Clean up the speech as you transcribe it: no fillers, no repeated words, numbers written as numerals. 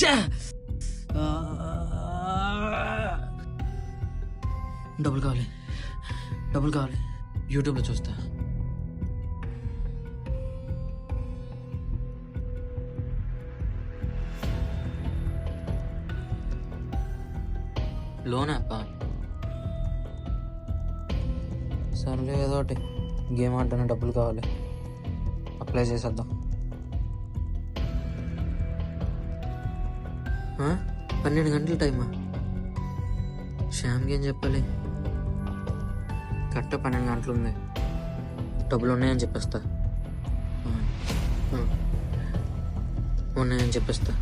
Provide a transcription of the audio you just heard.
ఛే! డబ్బులు కావాలి, డబ్బులు కావాలి. యూట్యూబ్లో చూస్తా. లోన్ యాపా? సర్లే, ఏదో ఒకటి. గేమ్ ఆడడానికి డబ్బులు కావాలి, అప్లై చేసేద్దాం. 12 గంటల టైమా? శ్యామ్కి ఏం చెప్పాలి? కరెక్ట్ 12 గంటలు ఉంది. డబ్బులు ఉన్నాయని చెప్పేస్తా. ఉన్నాయని చెప్పేస్తా.